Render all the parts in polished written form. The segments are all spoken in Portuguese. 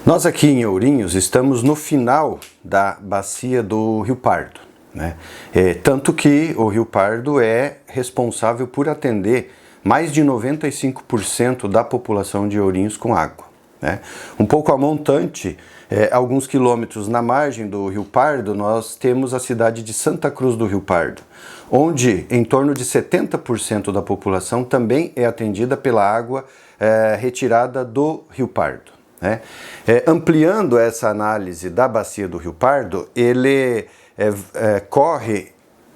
Nós aqui em Ourinhos estamos no final da bacia do Rio Pardo, né? Tanto que o Rio Pardo é responsável por atender mais de 95% da população de Ourinhos com água, né? Um pouco a montante, alguns quilômetros na margem do Rio Pardo, nós temos a cidade de Santa Cruz do Rio Pardo, onde em torno de 70% da população também é atendida pela água retirada do Rio Pardo. Ampliando essa análise da bacia do Rio Pardo, ele corre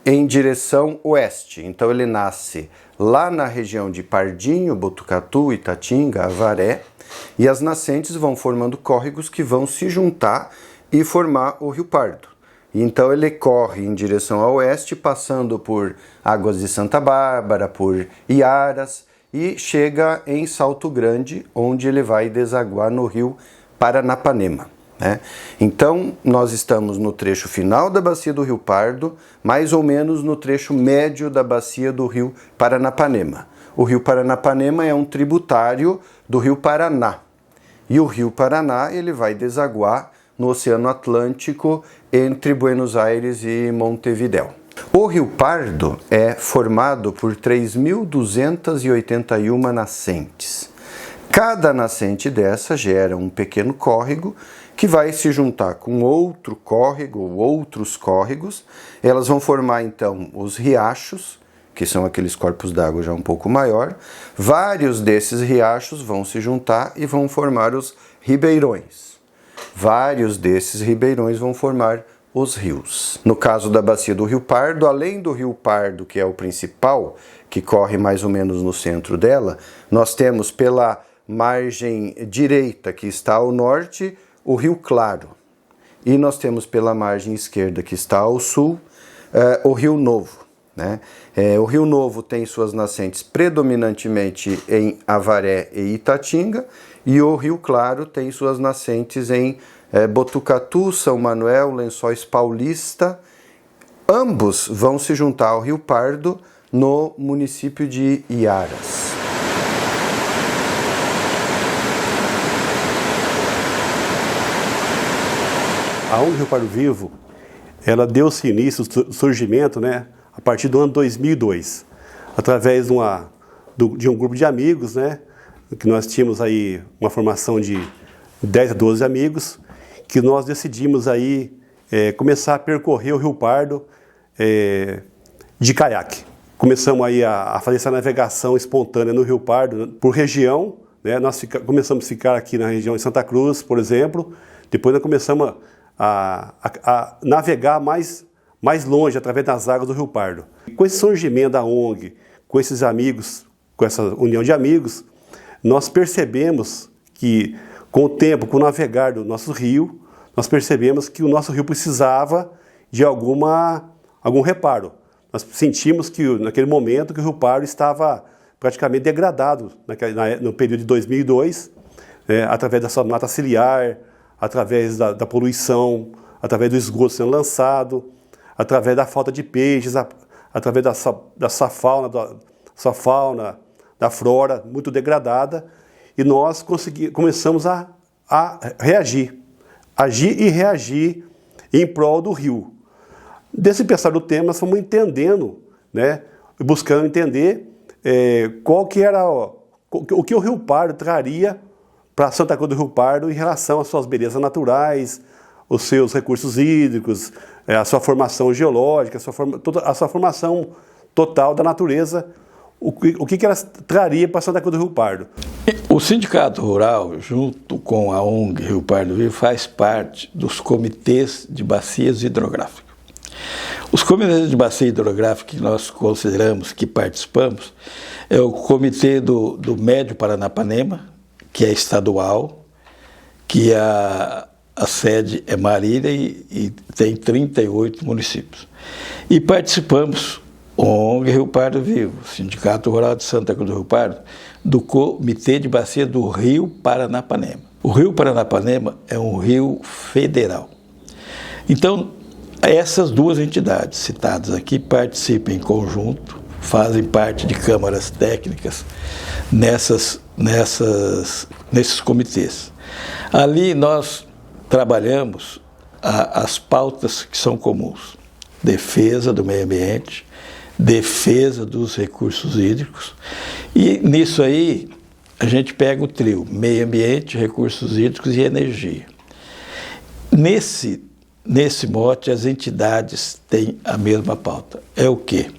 em direção oeste, então ele nasce lá na região de Pardinho, Botucatu, Itatinga, Avaré, e as nascentes vão formando córregos que vão se juntar e formar o Rio Pardo. Então ele corre em direção a oeste, passando por Águas de Santa Bárbara, por Iaras, e chega em Salto Grande, onde ele vai desaguar no rio Paranapanema, né? Então, nós estamos no trecho final da bacia do Rio Pardo, mais ou menos no trecho médio da bacia do rio Paranapanema. O rio Paranapanema é um tributário do rio Paraná. E o rio Paraná ele vai desaguar no Oceano Atlântico entre Buenos Aires e Montevidéu. O Rio Pardo é formado por 3.281 nascentes. Cada nascente dessa gera um pequeno córrego que vai se juntar com outro córrego ou outros córregos. Elas vão formar então os riachos, que são aqueles corpos d'água já um pouco maior. Vários desses riachos vão se juntar e vão formar os ribeirões. Vários desses ribeirões vão formar os rios. No caso da bacia do Rio Pardo, além do Rio Pardo, que é o principal, que corre mais ou menos no centro dela, nós temos pela margem direita, que está ao norte, o Rio Claro. E nós temos pela margem esquerda, que está ao sul, o Rio Novo, né? O Rio Novo tem suas nascentes predominantemente em Avaré e Itatinga, e o Rio Claro tem suas nascentes em Botucatu, São Manuel, Lençóis Paulista. Ambos vão se juntar ao Rio Pardo no município de Iaras. A ONG Rio Pardo Vivo, ela deu-se início ao surgimento, né, a partir do ano 2002, através de um grupo de amigos, né, que nós tínhamos aí uma formação de 10 a 12 amigos, que nós decidimos aí começar a percorrer o Rio Pardo de caiaque. Começamos aí a fazer essa navegação espontânea no Rio Pardo por região, né? Nós começamos a ficar aqui na região de Santa Cruz, por exemplo. Depois nós começamos a navegar mais longe, através das águas do Rio Pardo. Com esse surgimento da ONG, com esses amigos, com essa união de amigos, nós percebemos que, com o tempo, com o navegar do nosso rio, nós percebemos que o nosso rio precisava de algum reparo. Nós sentimos que, naquele momento, que o Rio Pardo estava praticamente degradado no período de 2002, através da sua mata ciliar, através da poluição, através do esgoto sendo lançado, através da falta de peixes, através da sua fauna, da flora muito degradada, e nós começamos a agir e reagir em prol do rio. Desse pensar do tema, nós fomos entendendo, né, buscando entender qual que era o que o Rio Pardo traria para Santa Cruz do Rio Pardo em relação às suas belezas naturais, os seus recursos hídricos, a sua formação geológica, a sua formação total da natureza, o que ela traria para Santa Cruz do Rio Pardo. O Sindicato Rural, junto com a ONG Rio Pardo Vivo, faz parte dos comitês de bacias hidrográficas. Os comitês de bacia hidrográfica que nós consideramos, que participamos, é o comitê do Médio Paranapanema, que é estadual, que a sede é Marília e tem 38 municípios. E participamos, ONG Rio Pardo Vivo, Sindicato Rural de Santa Cruz do Rio Pardo, do Comitê de Bacia do Rio Paranapanema. O Rio Paranapanema é um rio federal. Então, essas duas entidades citadas aqui participam em conjunto, fazem parte de câmaras técnicas nesses comitês. Ali nós trabalhamos as pautas que são comuns: defesa do meio ambiente, defesa dos recursos hídricos, e nisso aí a gente pega o trio: meio ambiente, recursos hídricos e energia. Nesse mote, as entidades têm a mesma pauta. É o quê?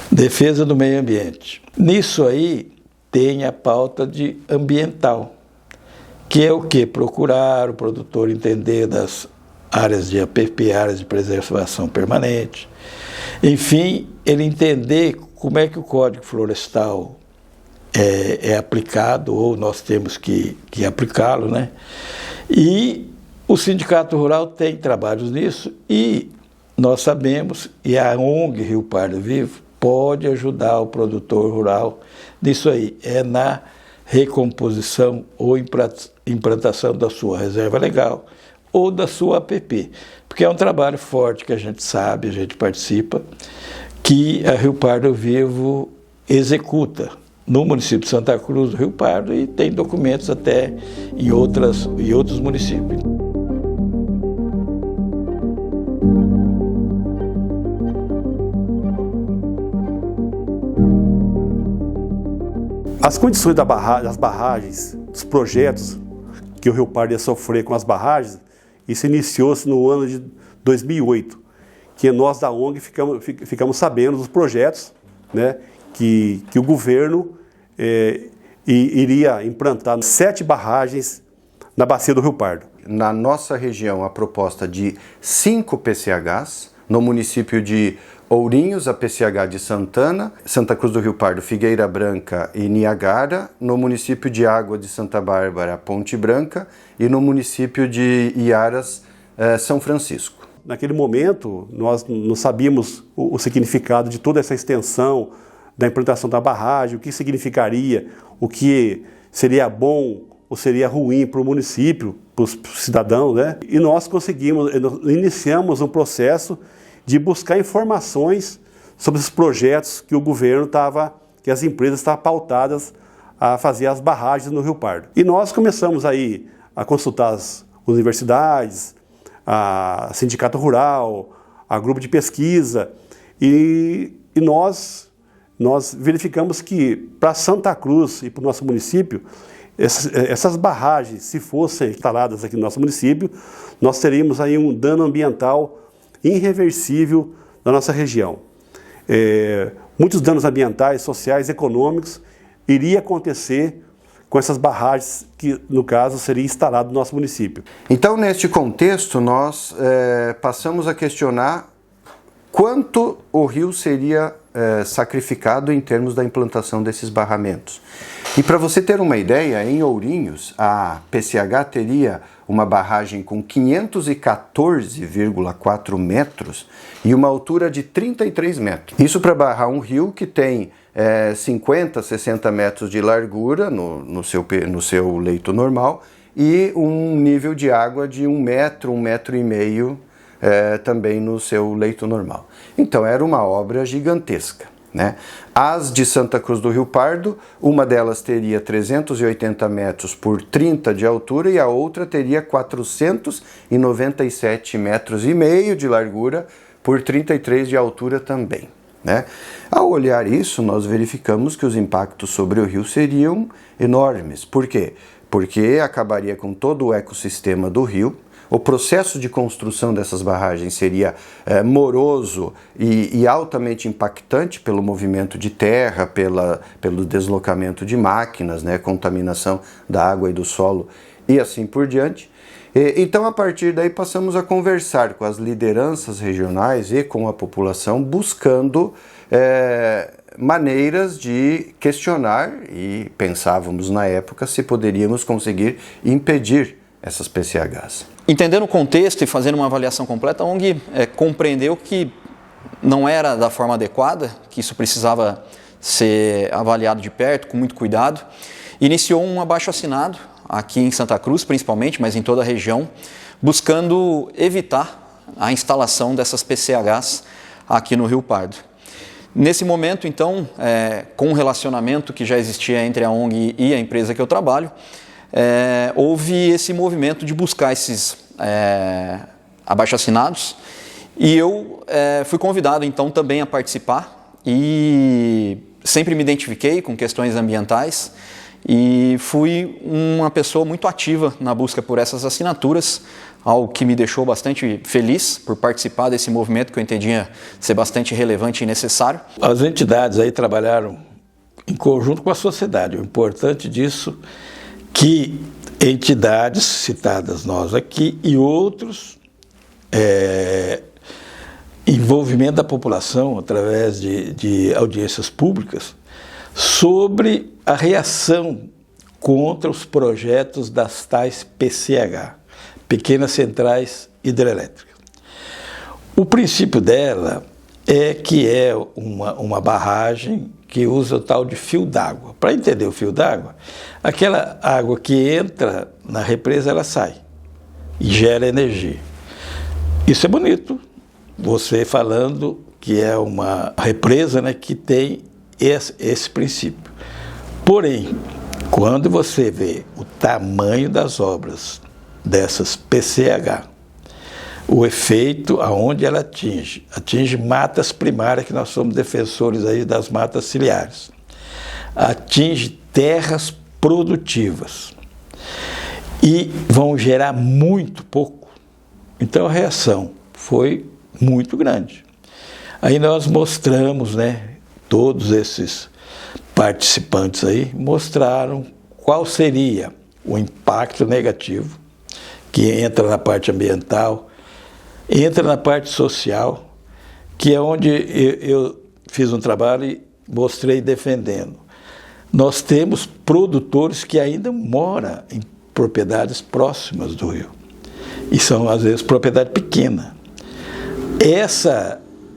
Defesa do meio ambiente. Nisso aí tem a pauta de ambiental, que é o quê? Procurar o produtor entender das áreas de APP, áreas de preservação permanente. Enfim, ele entender como é que o Código Florestal é aplicado, ou nós temos que aplicá-lo, né? E o Sindicato Rural tem trabalhos nisso, e nós sabemos, e a ONG Rio Pardo Vivo pode ajudar o produtor rural nisso aí, é na recomposição ou implantação da sua reserva legal ou da sua APP, porque é um trabalho forte que a gente sabe, a gente participa, que a Rio Pardo Vivo executa no município de Santa Cruz do Rio Pardo, e tem documentos até em outros municípios. As condições das barragens, dos projetos que o Rio Pardo ia sofrer com as barragens, isso iniciou-se no ano de 2008, que nós da ONG ficamos sabendo dos projetos, né, que o governo iria implantar 7 barragens na bacia do Rio Pardo. Na nossa região, a proposta de 5 PCHs, no município de Ourinhos, a PCH de Santana, Santa Cruz do Rio Pardo, Figueira Branca e Niagara, no município de Água de Santa Bárbara, Ponte Branca, e no município de Iaras, São Francisco. Naquele momento, nós não sabíamos o significado de toda essa extensão da implantação da barragem, o que significaria, o que seria bom ou seria ruim para o município, para os cidadãos, né? E nós iniciamos um processo de buscar informações sobre os projetos que o governo que as empresas estavam pautadas a fazer as barragens no Rio Pardo. E nós começamos aí a consultar as universidades, a Sindicato Rural, a grupo de pesquisa, e nós verificamos que para Santa Cruz e para o nosso município, essas barragens, se fossem instaladas aqui no nosso município, nós teríamos aí um dano ambiental irreversível na nossa região. Muitos danos ambientais, sociais, econômicos iria acontecer com essas barragens que, no caso, seria instalado no nosso município. Então, neste contexto, nós passamos a questionar quanto o rio seria sacrificado em termos da implantação desses barramentos. E para você ter uma ideia, em Ourinhos, a PCH teria uma barragem com 514,4 metros e uma altura de 33 metros. Isso para barrar um rio que tem 50, 60 metros de largura no seu leito normal e um nível de água de 1 metro, 1,5 metro também no seu leito normal. Então era uma obra gigantesca, né? As de Santa Cruz do Rio Pardo, uma delas teria 380 metros por 30 de altura e a outra teria 497,5 metros de largura por 33 de altura também, né? Ao olhar isso, nós verificamos que os impactos sobre o rio seriam enormes. Por quê? Porque acabaria com todo o ecossistema do rio. O processo de construção dessas barragens seria moroso e altamente impactante pelo movimento de terra, pelo deslocamento de máquinas, né, contaminação da água e do solo e assim por diante. Então, a partir daí, passamos a conversar com as lideranças regionais e com a população, buscando maneiras de questionar, e pensávamos na época se poderíamos conseguir impedir essas PCHs. Entendendo o contexto e fazendo uma avaliação completa, a ONG compreendeu que não era da forma adequada, que isso precisava ser avaliado de perto, com muito cuidado. Iniciou um abaixo-assinado, aqui em Santa Cruz principalmente, mas em toda a região, buscando evitar a instalação dessas PCHs aqui no Rio Pardo. Nesse momento, então, com o relacionamento que já existia entre a ONG e a empresa que eu trabalho, houve esse movimento de buscar esses abaixo-assinados, e eu fui convidado então também a participar, e sempre me identifiquei com questões ambientais e fui uma pessoa muito ativa na busca por essas assinaturas, algo que me deixou bastante feliz por participar desse movimento que eu entendia ser bastante relevante e necessário. As entidades aí trabalharam em conjunto com a sociedade. O importante disso que entidades citadas nós aqui e outros envolvimento da população através de audiências públicas sobre a reação contra os projetos das tais PCH, Pequenas Centrais Hidrelétricas. O princípio dela é que é uma barragem que usa o tal de fio d'água. Para entender o fio d'água, aquela água que entra na represa, ela sai e gera energia. Isso é bonito, você falando que é uma represa, né, que tem esse princípio. Porém, quando você vê o tamanho das obras dessas PCH, o efeito aonde ela atinge matas primárias, que nós somos defensores aí das matas ciliares, atinge terras produtivas e vão gerar muito pouco. Então a reação foi muito grande. Aí nós mostramos, né, todos esses participantes aí mostraram qual seria o impacto negativo, que entra na parte ambiental, entra na parte social, que é onde eu fiz um trabalho e mostrei defendendo. Nós temos produtores que ainda moram em propriedades próximas do rio, e são às vezes propriedade pequena.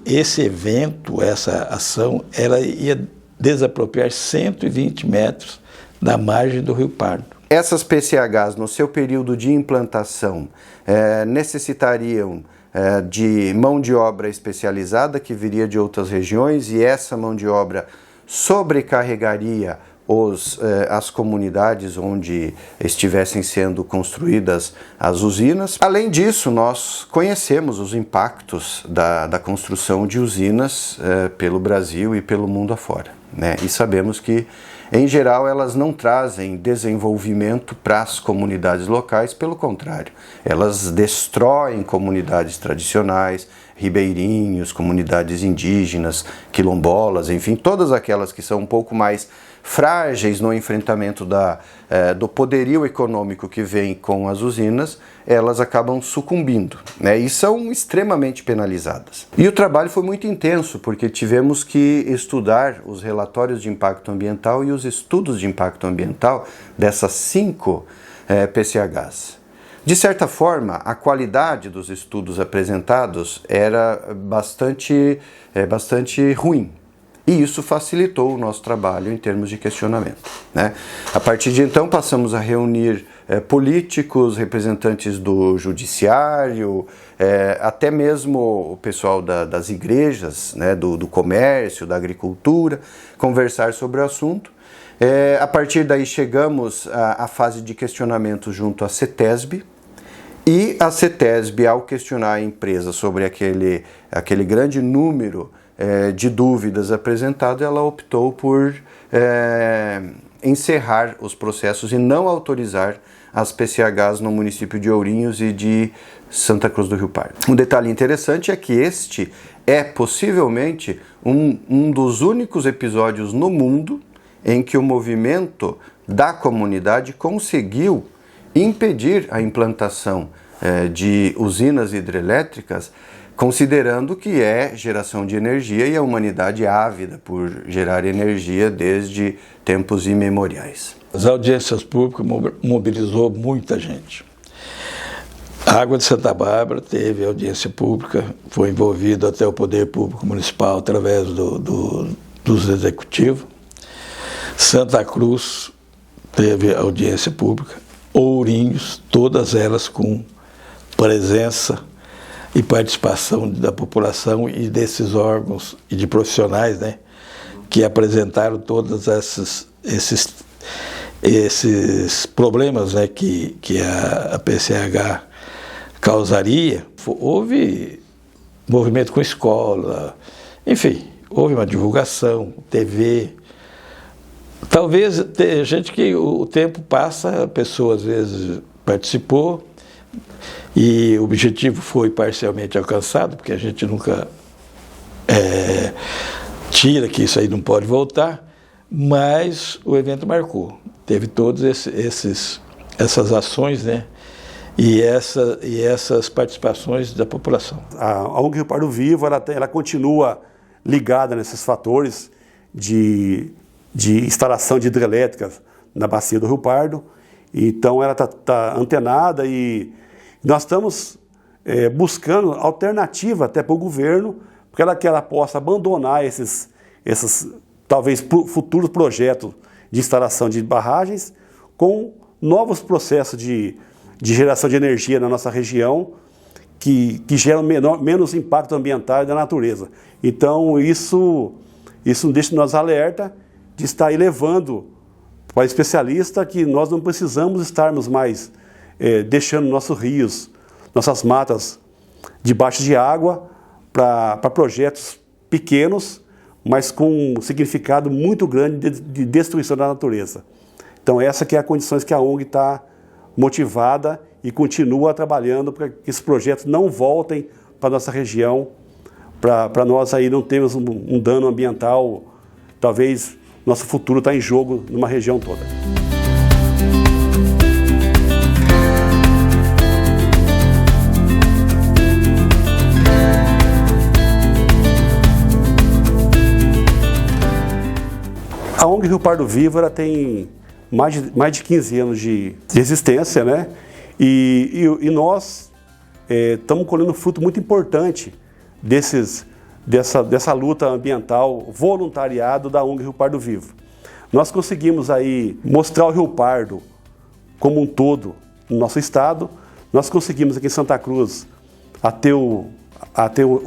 Esse evento, essa ação, ela ia desapropriar 120 metros da margem do Rio Pardo. Essas PCHs, no seu período de implantação, necessitariam de mão de obra especializada que viria de outras regiões, e essa mão de obra sobrecarregaria as comunidades onde estivessem sendo construídas as usinas. Além disso, nós conhecemos os impactos da construção de usinas pelo Brasil e pelo mundo afora, né? E sabemos que, em geral, elas não trazem desenvolvimento para as comunidades locais, pelo contrário, elas destroem comunidades tradicionais, ribeirinhos, comunidades indígenas, quilombolas, enfim, todas aquelas que são um pouco mais frágeis no enfrentamento do poderio econômico que vem com as usinas, elas acabam sucumbindo, né, e são extremamente penalizadas. E o trabalho foi muito intenso, porque tivemos que estudar os relatórios de impacto ambiental e os estudos de impacto ambiental dessas 5 PCHs. De certa forma, a qualidade dos estudos apresentados era bastante ruim. E isso facilitou o nosso trabalho em termos de questionamento, né? A partir de então passamos a reunir políticos, representantes do judiciário, até mesmo o pessoal das igrejas, né, do comércio, da agricultura, conversar sobre o assunto. A partir daí chegamos à fase de questionamento junto à CETESB, e a CETESB, ao questionar a empresa sobre aquele grande número de dúvidas apresentadas, ela optou por encerrar os processos e não autorizar as PCHs no município de Ourinhos e de Santa Cruz do Rio Pardo. Um detalhe interessante é que este é possivelmente um dos únicos episódios no mundo em que o movimento da comunidade conseguiu impedir a implantação de usinas hidrelétricas, considerando que é geração de energia e a humanidade é ávida por gerar energia desde tempos imemoriais. As audiências públicas mobilizou muita gente. A Água de Santa Bárbara teve audiência pública, foi envolvido até o Poder Público Municipal através dos executivos. Santa Cruz teve audiência pública. Ourinhos, todas elas com presença e participação da população e desses órgãos e de profissionais, né, que apresentaram todas esses problemas, né, que a PCH causaria, houve movimento com escola, enfim, houve uma divulgação, TV. Talvez tem gente que o tempo passa, a pessoa às vezes participou e o objetivo foi parcialmente alcançado, porque a gente nunca tira que isso aí não pode voltar, mas o evento marcou. Teve todas essas ações, né? E essas participações da população. A ONG Rio Pardo Vivo, ela continua ligada nesses fatores de instalação de hidrelétricas na bacia do Rio Pardo. Então ela está antenada e nós estamos buscando alternativa até para o governo, para que ela possa abandonar esses talvez futuros projetos de instalação de barragens com novos processos de geração de energia na nossa região que geram menos impacto ambiental e da natureza. Então isso deixa nós alerta de estar elevando para especialista que nós não precisamos estarmos mais deixando nossos rios, nossas matas debaixo de água para projetos pequenos, mas com um significado muito grande de destruição da natureza. Então essa que é a condições que a ONG está motivada e continua trabalhando para que esses projetos não voltem para a nossa região, para nós aí não termos um dano ambiental, talvez nosso futuro está em jogo numa região toda. A ONG Rio Pardo Vivo ela tem mais de 15 anos de existência, né? E nós estamos colhendo um fruto muito importante dessa luta ambiental voluntariado da ONG Rio Pardo Vivo. Nós conseguimos aí mostrar o Rio Pardo como um todo no nosso estado. Nós conseguimos aqui em Santa Cruz a ter o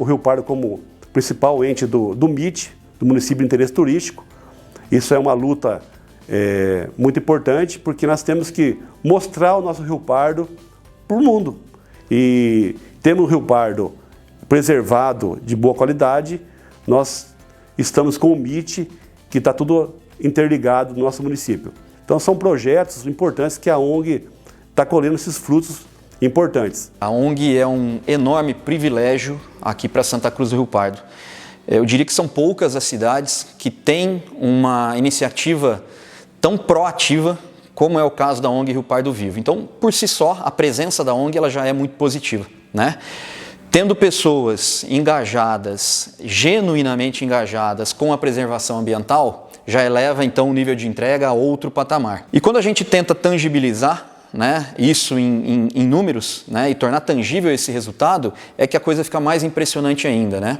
Rio Pardo como principal ente do MIT, do Município de Interesse Turístico. Isso é uma luta muito importante, porque nós temos que mostrar o nosso Rio Pardo para o mundo. E temos o Rio Pardo preservado de boa qualidade, nós estamos com o MIT, que está tudo interligado no nosso município. Então são projetos importantes que a ONG está colhendo esses frutos importantes. A ONG é um enorme privilégio aqui para Santa Cruz do Rio Pardo. Eu diria que são poucas as cidades que têm uma iniciativa tão proativa como é o caso da ONG Rio Pardo Vivo. Então, por si só, a presença da ONG ela já é muito positiva, né? Tendo pessoas engajadas, genuinamente engajadas com a preservação ambiental, já eleva então o nível de entrega a outro patamar. E quando a gente tenta tangibilizar, né, isso em números, né, e tornar tangível esse resultado, é que a coisa fica mais impressionante ainda, né?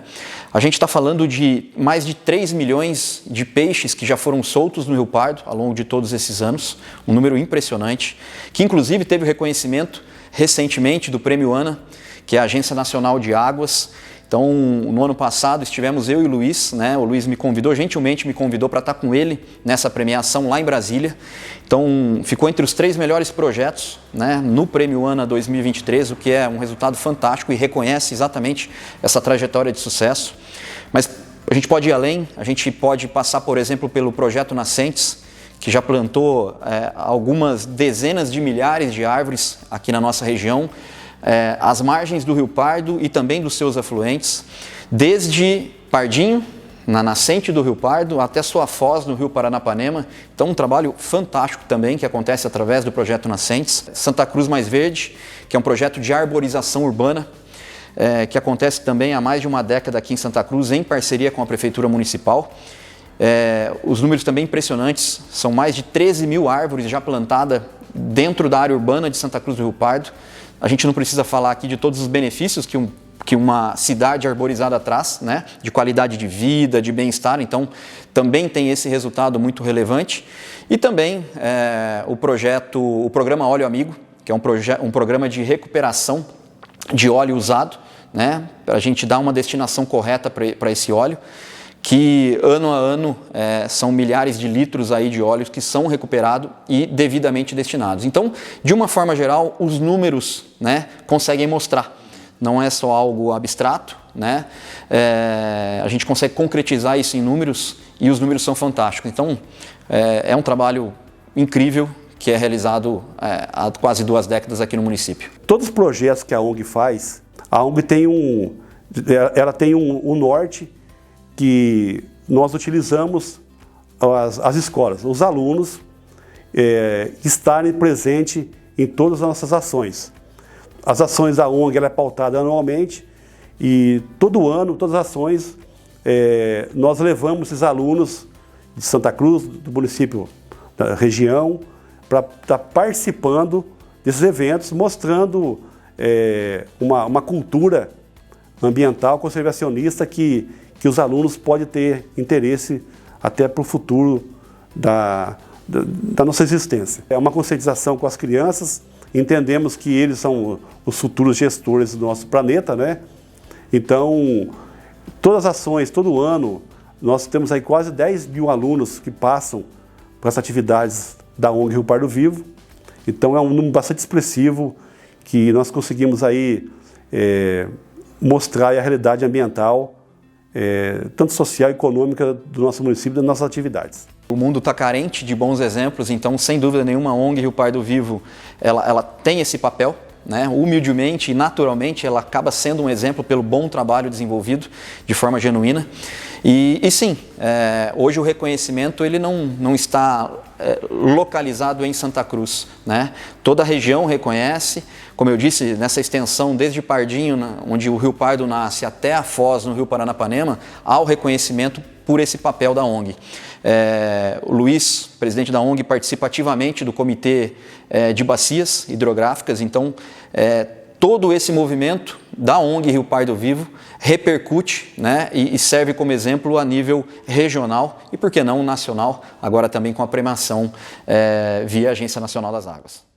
A gente está falando de mais de 3 milhões de peixes que já foram soltos no Rio Pardo ao longo de todos esses anos, um número impressionante, que inclusive teve o reconhecimento recentemente do Prêmio ANA, que é a Agência Nacional de Águas. Então, no ano passado, estivemos eu e o Luiz, né? O Luiz gentilmente me convidou para estar com ele nessa premiação lá em Brasília. Então, ficou entre os 3 melhores projetos, né, no Prêmio ANA 2023, o que é um resultado fantástico e reconhece exatamente essa trajetória de sucesso. Mas a gente pode ir além, a gente pode passar, por exemplo, pelo Projeto Nascentes, que já plantou algumas dezenas de milhares de árvores aqui na nossa região, às margens do Rio Pardo e também dos seus afluentes, desde Pardinho, na nascente do Rio Pardo, até sua foz no Rio Paranapanema. Então, um trabalho fantástico também que acontece através do Projeto Nascentes. Santa Cruz Mais Verde, que é um projeto de arborização urbana, que acontece também há mais de uma década aqui em Santa Cruz, em parceria com a Prefeitura Municipal. Os números também impressionantes, são mais de 13 mil árvores já plantadas dentro da área urbana de Santa Cruz do Rio Pardo. A gente não precisa falar aqui de todos os benefícios que uma cidade arborizada traz, né? De qualidade de vida, de bem-estar. Então, também tem esse resultado muito relevante. E também o programa Óleo Amigo, que é um programa de recuperação de óleo usado, né? Para a gente dar uma destinação correta para esse óleo, que ano a ano são milhares de litros aí de óleo que são recuperados e devidamente destinados. Então, de uma forma geral, os números, né, conseguem mostrar. Não é só algo abstrato, né? A gente consegue concretizar isso em números e os números são fantásticos. Então, é um trabalho incrível que é realizado há quase 2 décadas aqui no município. Todos os projetos que a ONG faz, a ONG tem ela tem um norte que nós utilizamos as escolas, os alunos estarem presentes em todas as nossas ações. As ações da ONG ela é pautada anualmente e todo ano, todas as ações, nós levamos esses alunos de Santa Cruz, do município, da região, para estar participando desses eventos, mostrando uma cultura ambiental conservacionista que os alunos podem ter interesse até para o futuro da nossa existência. É uma conscientização com as crianças, entendemos que eles são os futuros gestores do nosso planeta, né? Então, todas as ações, todo ano, nós temos aí quase 10 mil alunos que passam por essas atividades da ONG Rio Pardo Vivo. Então, é um número bastante expressivo que nós conseguimos aí mostrar a realidade ambiental, tanto social e econômica do nosso município e das nossas atividades. O mundo está carente de bons exemplos, então, sem dúvida nenhuma, a ONG Rio Pardo Vivo ela tem esse papel, né? Humildemente e naturalmente, ela acaba sendo um exemplo pelo bom trabalho desenvolvido de forma genuína. E sim, hoje o reconhecimento ele não está localizado em Santa Cruz, né? Toda a região reconhece, como eu disse, nessa extensão desde Pardinho, onde o Rio Pardo nasce, até a Foz, no Rio Paranapanema, há o reconhecimento por esse papel da ONG. O Luiz, presidente da ONG, participa ativamente do Comitê de Bacias Hidrográficas, então todo esse movimento da ONG Rio Pardo Vivo repercute, né, e serve como exemplo a nível regional e, por que não, nacional, agora também com a premiação via Agência Nacional das Águas.